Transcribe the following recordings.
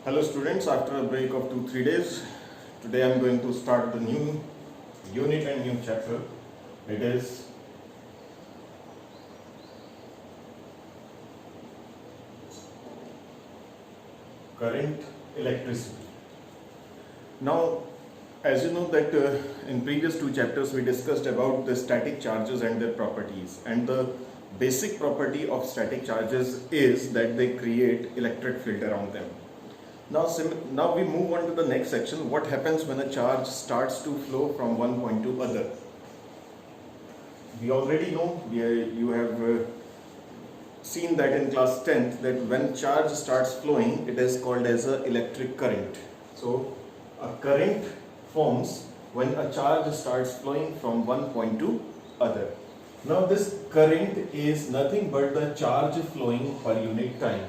Hello students, after a break of 2-3 days, today I am going to start the new unit and new chapter. It is current electricity. Now, as you know that in previous two chapters we discussed about the static charges and their properties, and the basic property of static charges is that they create electric field around them. Now we move on to the next section. What happens when a charge starts to flow from one point to other? We already know, you have seen that in class 10th, that when charge starts flowing, it is called as an electric current. So a current forms when a charge starts flowing from one point to other. Now this current is nothing but the charge flowing per unit time.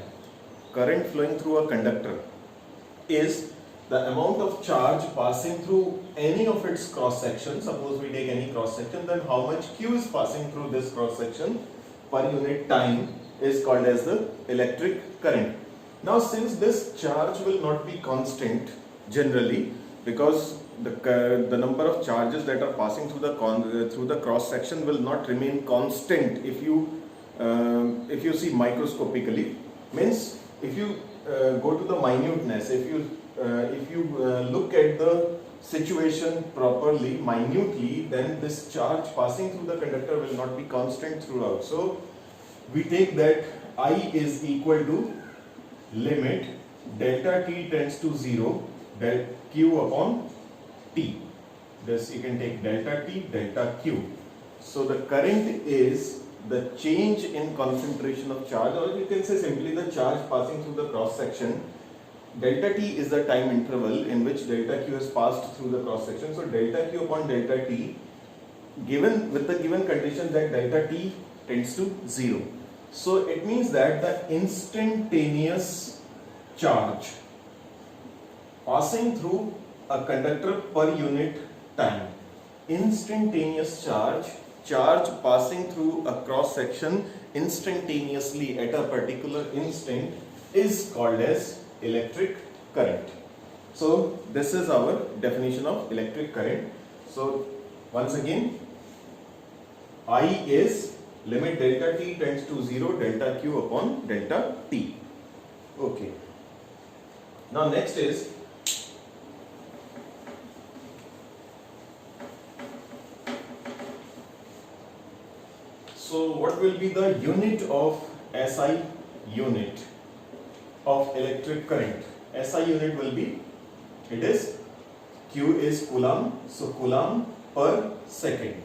Current flowing through a conductor is the amount of charge passing through any of its cross section. Suppose we take any cross section, then how much Q is passing through this cross section per unit time is called as the electric current. Now since this charge will not be constant generally, because the number of charges that are passing through the cross section will not remain constant if you see microscopically. Means if you go to the minuteness, if you look at the situation properly, minutely, then this charge passing through the conductor will not be constant throughout. So we take that I is equal to limit delta t tends to 0 del q upon t. This you can take delta t delta q. So the current is the change in concentration of charge, or you can say simply the charge passing through the cross section. Delta t is the time interval in which delta q has passed through the cross section. So delta q upon delta t, given with the given condition that delta t tends to 0. So it means that the instantaneous charge passing through a conductor per unit time, instantaneous charge passing through a cross section instantaneously at a particular instant is called as electric current. So this is our definition of electric current. So once again, I is limit delta t tends to 0 delta q upon delta t. Okay. Now next is so what will be the unit of SI unit of electric current? SI unit will be, it is Q is Coulomb, so Coulomb per second.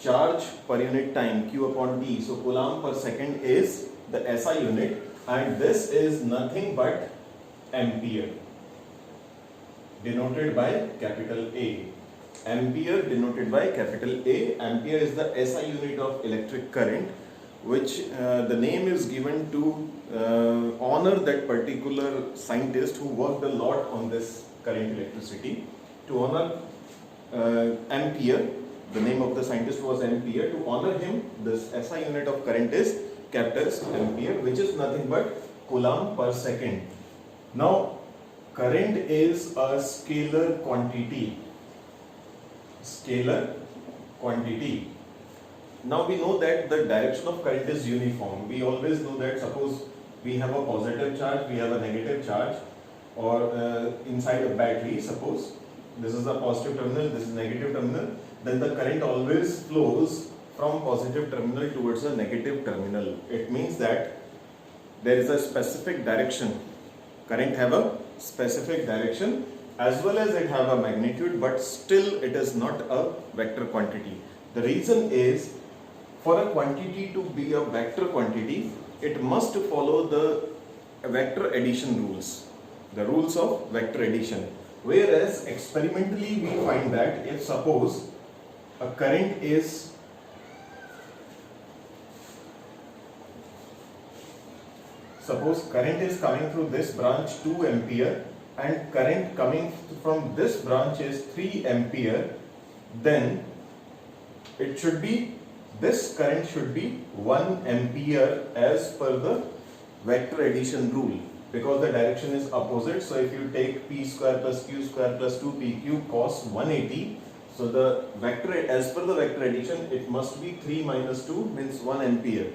Charge per unit time, Q upon T, so Coulomb per second is the SI unit, and this is nothing but ampere, denoted by capital A. Ampere denoted by capital A. Ampere is the SI unit of electric current, which the name is given to honor that particular scientist who worked a lot on this current electricity. To honor Ampere, the name of the scientist was Ampere. To honor him, this SI unit of current is kept as ampere, which is nothing but Coulomb per second. Now, current is a scalar quantity. Scalar quantity. Now we know that the direction of current is uniform. We always know that suppose we have a positive charge, we have a negative charge, or inside a battery, suppose this is a positive terminal, this is negative terminal, then the current always flows from positive terminal towards a negative terminal. It means that there is a specific direction. Current have a specific direction as well as it have a magnitude, but still it is not a vector quantity. The reason is, for a quantity to be a vector quantity, it must follow the vector addition rules, the rules of vector addition. Whereas experimentally we find that if suppose a current is coming through this branch 2 ampere and current coming from this branch is 3 ampere, then it should be, this current should be 1 ampere as per the vector addition rule. because the direction is opposite. So if you take p square plus q square plus 2pq cos 180, so the vector, as per the vector addition, it must be 3 minus 2 means 1 ampere.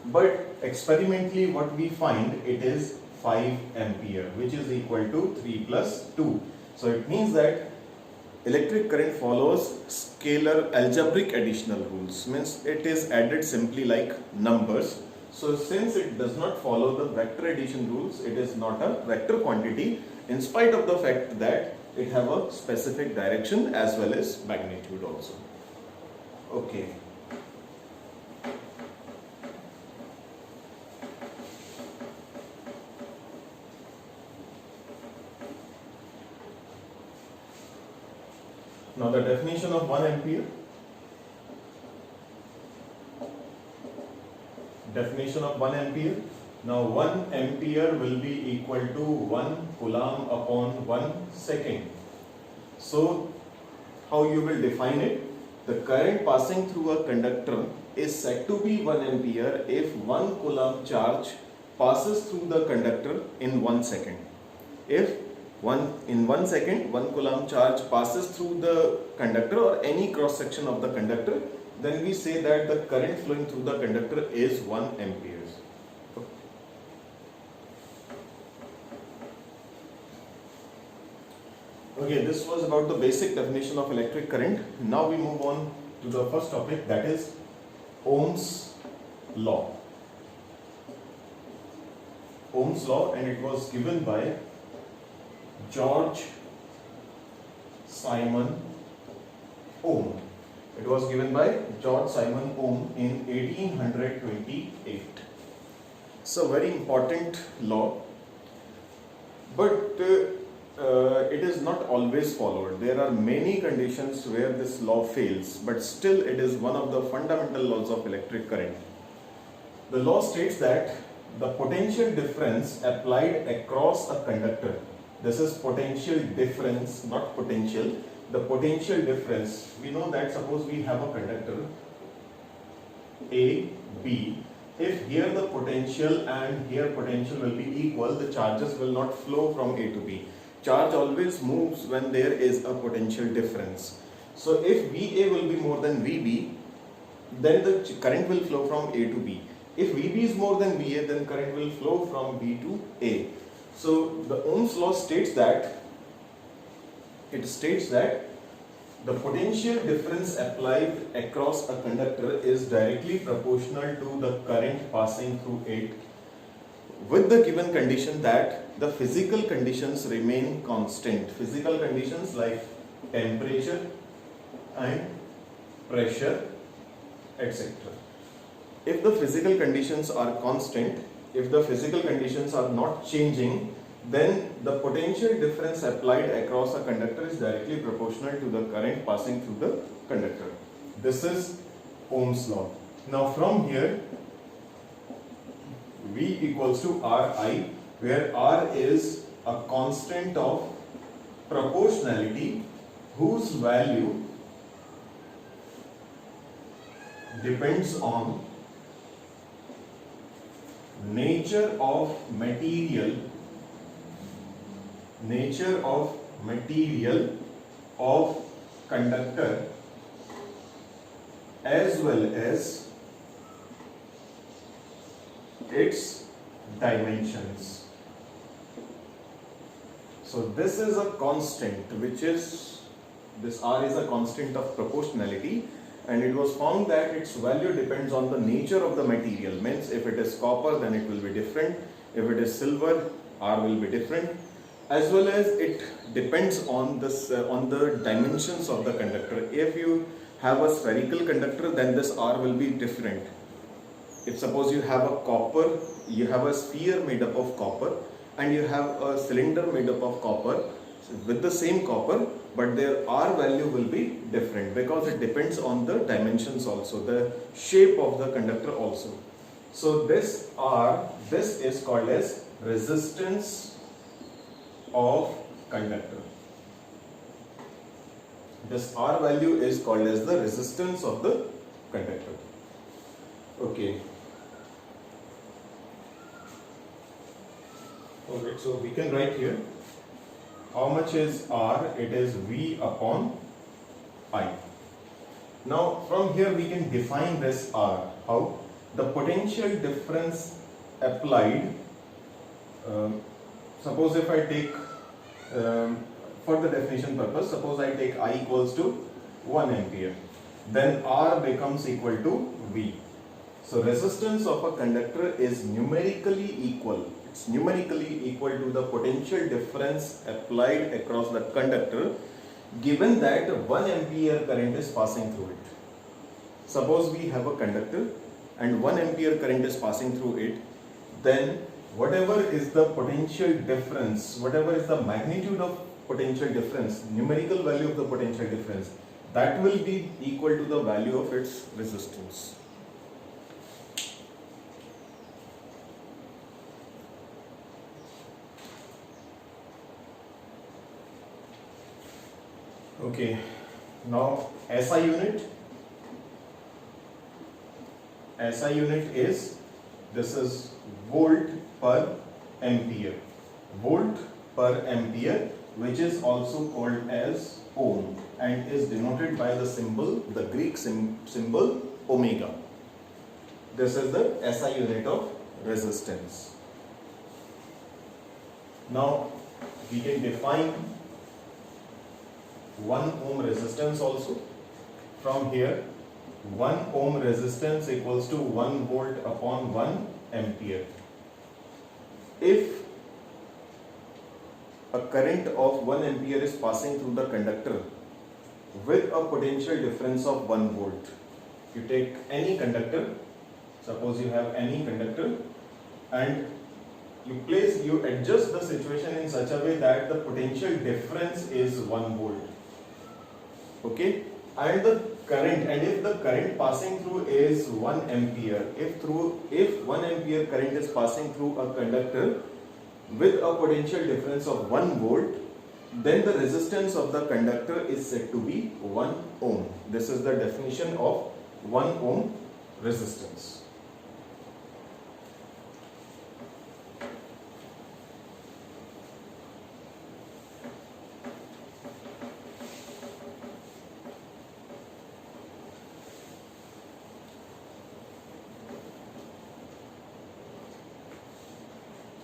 But experimentally what we find, it is 5 ampere, which is equal to 3 plus 2. So it means that electric current follows scalar algebraic additional rules, means it is added simply like numbers. So since it does not follow the vector addition rules, it is not a vector quantity, in spite of the fact that it have a specific direction as well as magnitude also. Okay. Now the definition of 1 ampere. Definition of 1 ampere. Now 1 ampere will be equal to 1 coulomb upon 1 second. So how you will define it? The current passing through a conductor is said to be 1 ampere if 1 coulomb charge passes through the conductor in 1 second. If in 1 second 1 coulomb charge passes through the conductor or any cross section of the conductor, then we say that the current flowing through the conductor is 1 ampere. Okay, this was about the basic definition of electric current. Now we move on to the first topic, that is Ohm's law. Ohm's law, and it was given by George Simon Ohm. It was given by George Simon Ohm in 1828. It's a very important law, but it is not always followed. There are many conditions where this law fails, but still it is one of the fundamental laws of electric current. The law states that the potential difference applied across a conductor, this is potential difference, not potential, the potential difference, we know that suppose we have a conductor A, B, if here the potential and here potential will be equal, the charges will not flow from A to B. Charge always moves when there is a potential difference. So if VA will be more than VB, then the current will flow from A to B. If VB is more than VA, then current will flow from B to A. So the Ohm's law states that, the potential difference applied across a conductor is directly proportional to the current passing through it, with the given condition that the physical conditions remain constant. Physical conditions like temperature and pressure, etc. If the physical conditions are constant, if the physical conditions are not changing, then the potential difference applied across a conductor is directly proportional to the current passing through the conductor. This is Ohm's law. Now from here, V equals to Ri, where R is a constant of proportionality whose value depends on nature of material of conductor as well as its dimensions. So this is a constant, which is, this R is a constant of proportionality, and it was found that its value depends on the nature of the material. Means if it is copper, then it will be different. If it is silver, R will be different, as well as it depends on this on the dimensions of the conductor. If you have a spherical conductor, then this R will be different. If suppose you have a copper, you have a sphere made up of copper, and you have a cylinder made up of copper with the same copper, but their R value will be different because it depends on the dimensions also, the shape of the conductor also. So this R, this is called as resistance of conductor. This R value is called as the resistance of the conductor. Okay. Alright, so we can write here how much is R? It is V upon I. Now from here we can define this R. How? The potential difference applied. Suppose if I take, for the definition purpose, suppose I take I equals to 1 ampere, then R becomes equal to V. So resistance of a conductor is numerically equal. It's numerically equal to the potential difference applied across the conductor, given that 1 ampere current is passing through it. Suppose we have a conductor and 1 ampere current is passing through it, then whatever is the potential difference, whatever is the magnitude of potential difference, numerical value of the potential difference, that will be equal to the value of its resistance. Okay, now SI unit is, this is volt per ampere, volt per ampere, which is also called as ohm and is denoted by the symbol, the Greek symbol omega. This is the SI unit of resistance. Now we can define 1 ohm resistance also. From here, 1 ohm resistance equals to 1 volt upon 1 ampere. If a current of 1 ampere is passing through the conductor with a potential difference of 1 volt, you take any conductor, suppose you have any conductor, and you adjust the situation in such a way that the potential difference is 1 volt. Okay, and the current, and if the current passing through is 1 ampere, if 1 ampere current is passing through a conductor with a potential difference of 1 volt, then the resistance of the conductor is said to be 1 ohm. This is the definition of 1 ohm resistance.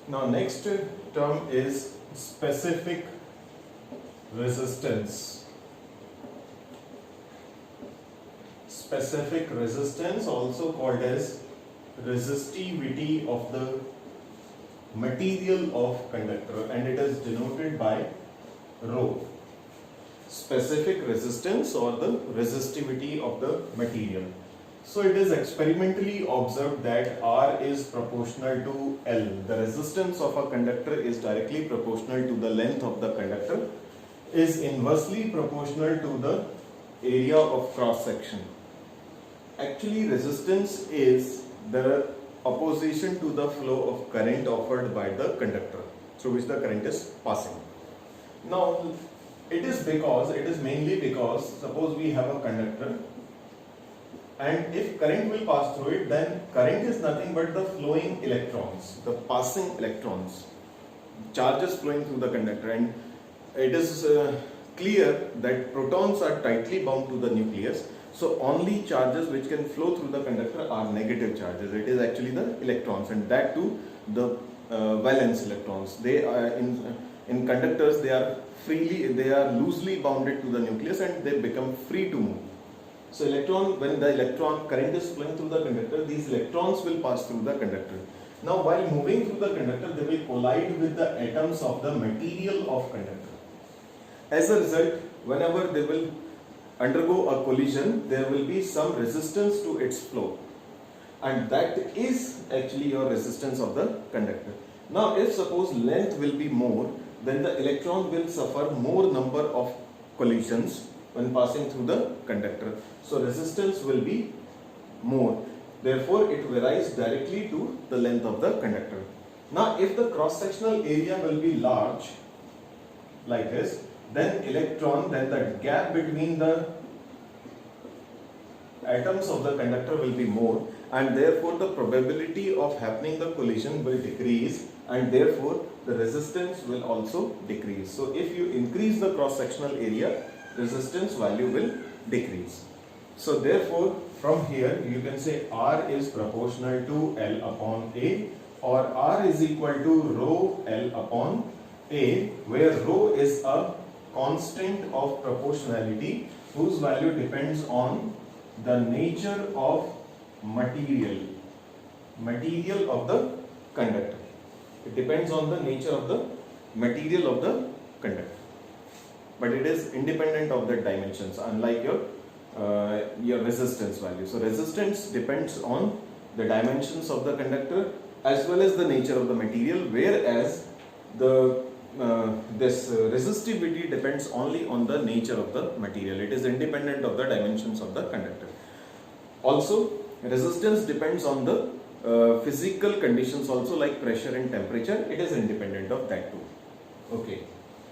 Now next term is specific resistance. Specific resistance, also called as resistivity of the material of conductor, and it is denoted by rho. Specific resistance or the resistivity of the material. So it is experimentally observed that R is proportional to L. The resistance of a conductor is directly proportional to the length of the conductor, is inversely proportional to the area of cross section. Actually, resistance is the opposition to the flow of current offered by the conductor through which the current is passing. Now, it is mainly because suppose we have a conductor, and if current will pass through it, then current is nothing but the flowing electrons, the passing electrons, charges flowing through the conductor, and it is clear that protons are tightly bound to the nucleus. So only charges which can flow through the conductor are negative charges. It is actually the electrons, and that too the valence electrons. They are in conductors, they are loosely bounded to the nucleus and they become free to move. So when the electron current is flowing through the conductor, these electrons will pass through the conductor. Now while moving through the conductor, they will collide with the atoms of the material of conductor. As a result, whenever they will undergo a collision, there will be some resistance to its flow, and that is actually your resistance of the conductor. Now if suppose length will be more, then the electron will suffer more number of collisions when passing through the conductor. So resistance will be more. Therefore, it varies directly to the length of the conductor. Now, if the cross-sectional area will be large, like this, then the gap between the atoms of the conductor will be more, and therefore the probability of happening the collision will decrease, and therefore the resistance will also decrease. So if you increase the cross sectional area, resistance value will decrease. So therefore from here you can say R is proportional to L upon A, or R is equal to rho L upon A, where rho is a constant of proportionality whose value depends on the nature of material of the conductor. It depends on the nature of the material of the conductor, but it is independent of the dimensions, unlike your resistance value. So resistance depends on the dimensions of the conductor as well as the nature of the material, whereas the this resistivity depends only on the nature of the material. It is independent of the dimensions of the conductor. Also, resistance depends on the physical conditions also, like pressure and temperature. It is independent of that too. Okay.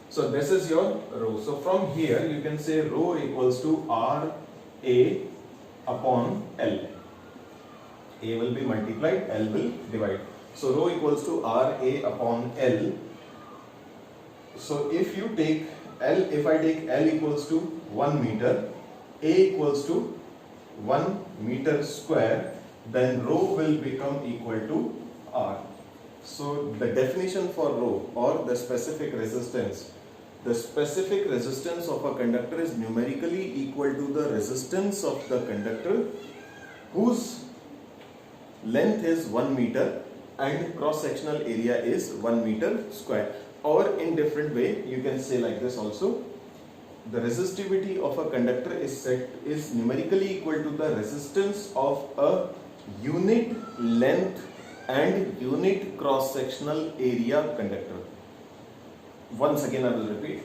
So this is your rho. So from here you can say rho equals to R A upon L. A will be multiplied, L will divide. So rho equals to R A upon L. So if you take L, if I take L equals to 1 meter, A equals to 1 meter square, then rho will become equal to R. So the definition for rho, or the specific resistance of a conductor is numerically equal to the resistance of the conductor whose length is 1 meter and cross sectional area is 1 meter square. Or in different way you can say like this also: the resistivity of a conductor is numerically equal to the resistance of a unit length and unit cross sectional area conductor. Once again I will repeat: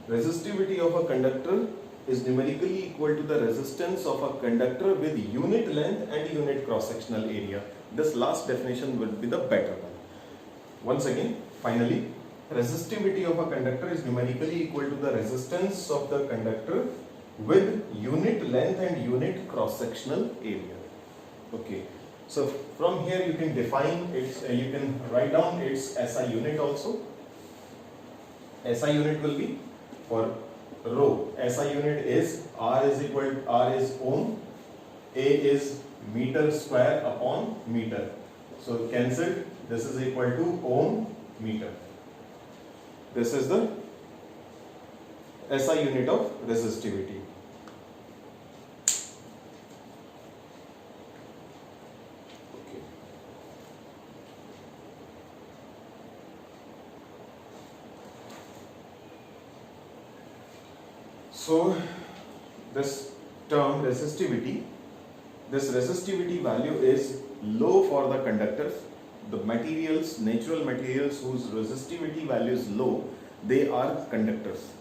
resistivity of a conductor is numerically equal to the resistance of a conductor with unit length and unit cross sectional area. This last definition will be the better one. Once again, finally, resistivity of a conductor is numerically equal to the resistance of the conductor with unit length and unit cross sectional area. Okay, so from here you can define its, you can write down its SI unit also. SI unit will be for rho. SI unit is R is ohm, A is meter square upon meter. So cancelled. This is equal to ohm meter. This is the SI unit of resistivity. Okay. So this term resistivity, this resistivity value is low for the conductors. The materials, natural materials whose resistivity value is low, they are conductors.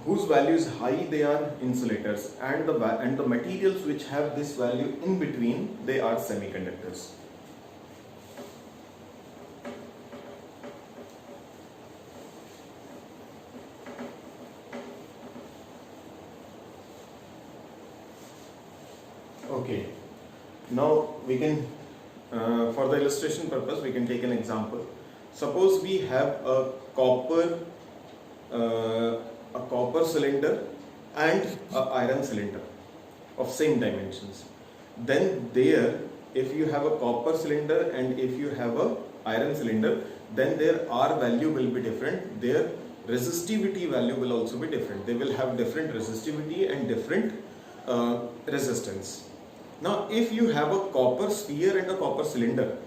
Whose value is high, they are insulators, and the materials which have this value in between, they are semiconductors. Okay, now we can, for the illustration purpose, we can take an example. Suppose we have a copper cylinder and an iron cylinder of same dimensions. Then there, if you have a copper cylinder and if you have a iron cylinder, then their R value will be different. Their resistivity value will also be different. They will have different resistivity and different resistance. Now, if you have a copper sphere and a copper cylinder,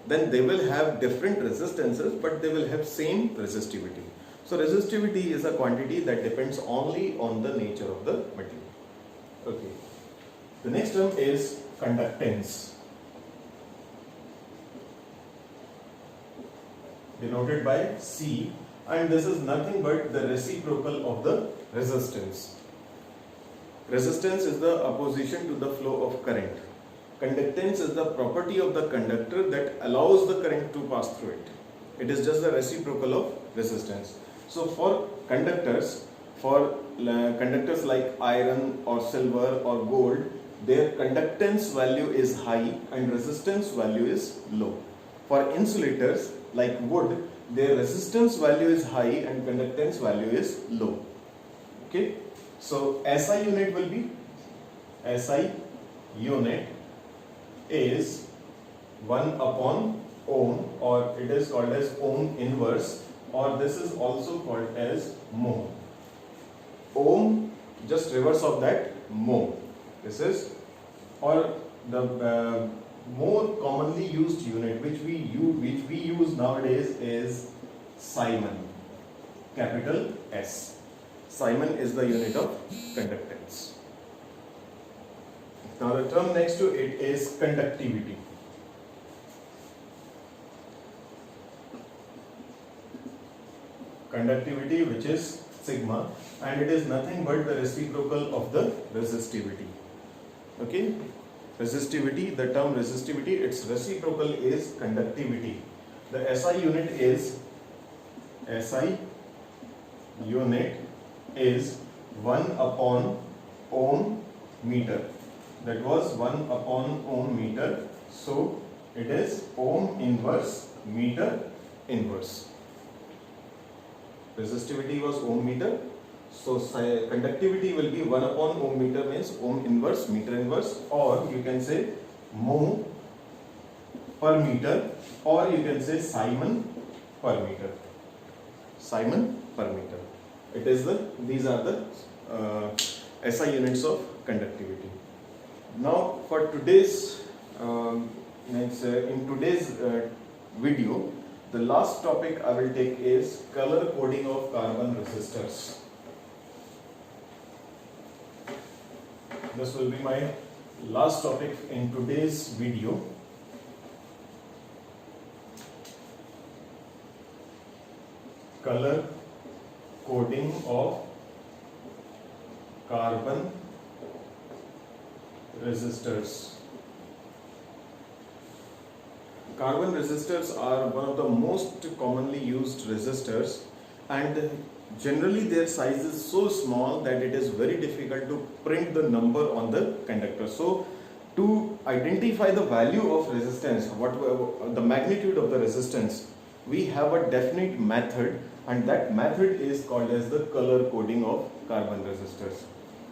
then they will have different resistances, but they will have same resistivity. So resistivity is a quantity that depends only on the nature of the material. Okay. The next term is conductance, denoted by C, and this is nothing but the reciprocal of the resistance. Resistance is the opposition to the flow of current. Conductance is the property of the conductor that allows the current to pass through it. It is just the reciprocal of resistance. So for conductors like iron or silver or gold, their conductance value is high and resistance value is low. For insulators like wood, their resistance value is high and conductance value is low. Okay, so SI unit will be, SI unit is 1 upon ohm, or it is called as ohm inverse, or this is also called as mho. Ohm, just reverse of that, mho. This is, or the more commonly used unit which we use nowadays is Simon, capital S. Simon is the unit of conductance. Now the term next to it is conductivity. Conductivity, which is sigma, and it is nothing but the reciprocal of the resistivity. Okay, resistivity, the term resistivity, its reciprocal is conductivity. The SI unit is, SI unit is 1 upon ohm meter. That was 1 upon ohm meter. So it is ohm inverse meter inverse. Resistivity was ohm meter. So conductivity will be 1 upon ohm meter, means ohm inverse meter inverse, or you can say mho per meter, or you can say Simon per meter. Simon per meter. It is these are the SI units of conductivity. Now for today's in today's video, the last topic I will take is color coding of carbon resistors. This will be my last topic in today's video. Color coding of carbon resistors. Carbon resistors are one of the most commonly used resistors, and generally their size is so small that it is very difficult to print the number on the conductor. So to identify the value of resistance, what the magnitude of the resistance, we have a definite method, and that method is called as the color coding of carbon resistors.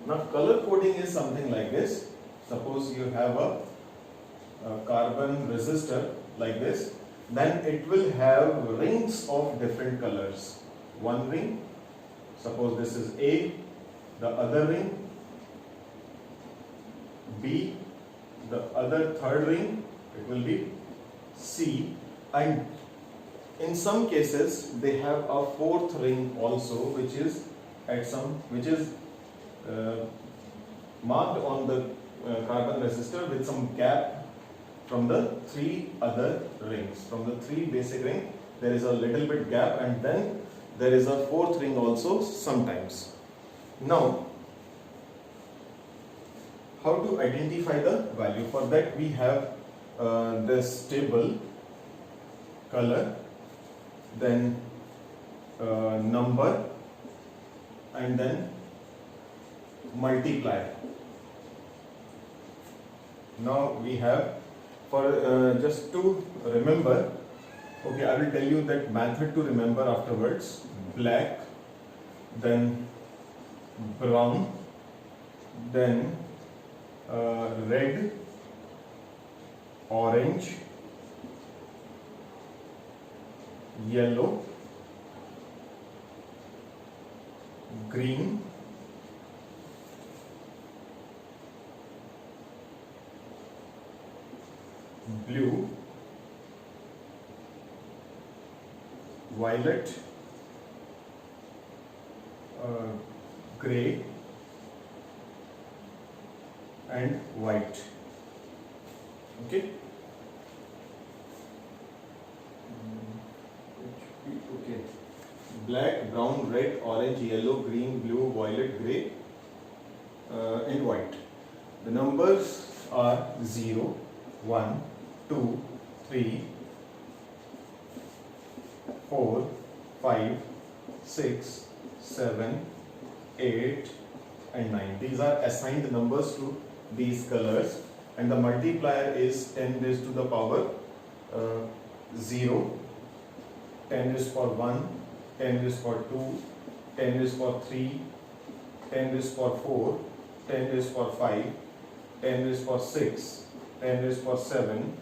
Now color coding is something like this. Suppose you have a carbon resistor like this, then it will have rings of different colors. One ring, suppose this is A, the other ring B, the other third ring, it will be C, and in some cases they have a fourth ring also, which is marked on the carbon resistor with some gap from the three other rings. From the three basic ring, there is a little bit gap, and then there is a fourth ring also sometimes. Now, how to identify the value? For that we have this table, color, then number, and then multiplier. Now we have, for just to remember, okay, I will tell you that method to remember afterwards. Black, then brown, then red, orange, yellow, green, blue, violet, grey, and white. Okay. Okay. Black, brown, red, orange, yellow, green, blue, violet, grey, and white. The numbers are 0, 1, 2, 3, 4, 5, 6, 7, 8, and 9. These are assigned numbers to these colors, and the multiplier is 10 raised to the power 0, 10 raised for 1, 10 raised for 2, 10 raised for 3, 10 raised for 4, 10 raised for 5, 10 raised for 6, 10 raised for 7,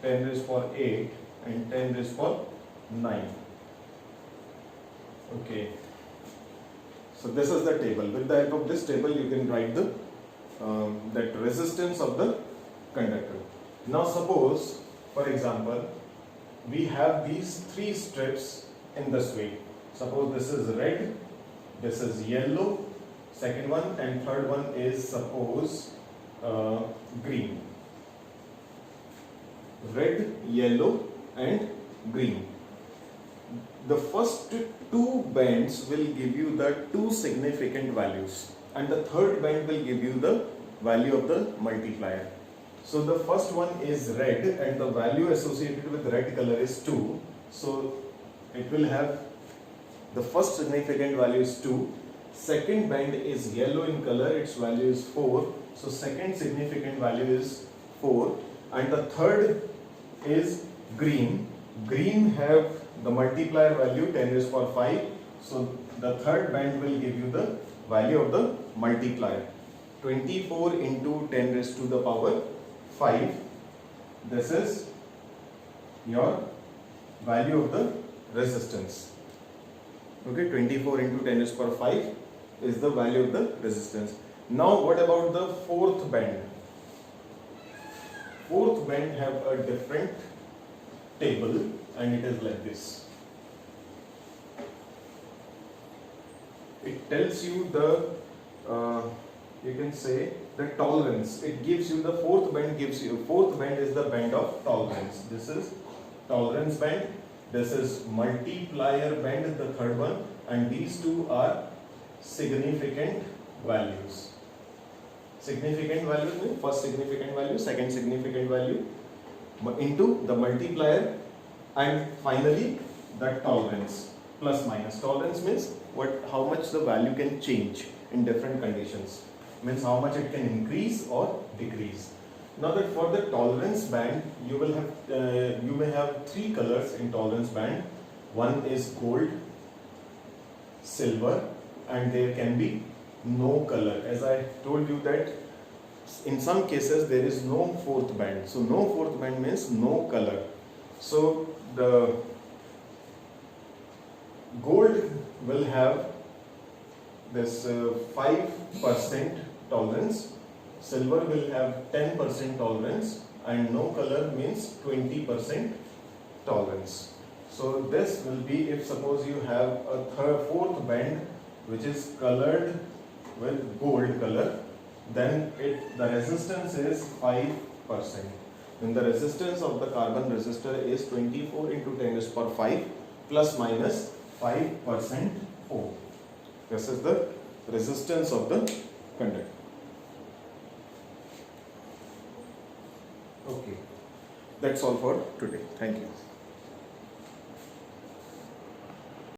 10 raised for 8, and 10 raised for 9. Okay. So this is the table. With the help of this table, you can write the that resistance of the conductor. Now suppose, for example, we have these three strips in this way. Suppose this is red, this is yellow, second one, and third one is suppose green. Red, yellow, and green. The first two bands will give you the two significant values, and the third band will give you the value of the multiplier. So the first one is red, and the value associated with red color is 2. So it will have the first significant value is 2. Second band is yellow in color, its value is 4. So second significant value is 4. And the third is green. Green have the multiplier value 10 raised to 5. So the third band will give you the value of the multiplier. 24 into 10 raised to the power 5. This is your value of the resistance. Okay, 24 into 10 raised to 5 is the value of the resistance. Now what about the fourth band? Fourth band have a different table, and it is like this. It tells you the you can say the tolerance. It gives you the fourth band is the band of tolerance. This is tolerance band. This is multiplier band, the third one, and these two are significant values. Significant values means first significant value, second significant value into the multiplier, and finally the tolerance, plus minus. Tolerance means how much the value can change in different conditions, means how much it can increase or decrease. Now that for the tolerance band, you may have three colors in tolerance band. One is gold, silver, and there can be no color. As I told you that in some cases there is no fourth band. So no fourth band means no color. So the gold will have this 5% tolerance, silver will have 10% tolerance, and no color means 20% tolerance. So this will be if suppose you have a fourth band which is colored with gold color, then the resistance is 5%. Then the resistance of the carbon resistor is 24 into 10 raised to 5 plus minus 5% O. This is the resistance of the conductor. Okay, that's all for today. Thank you.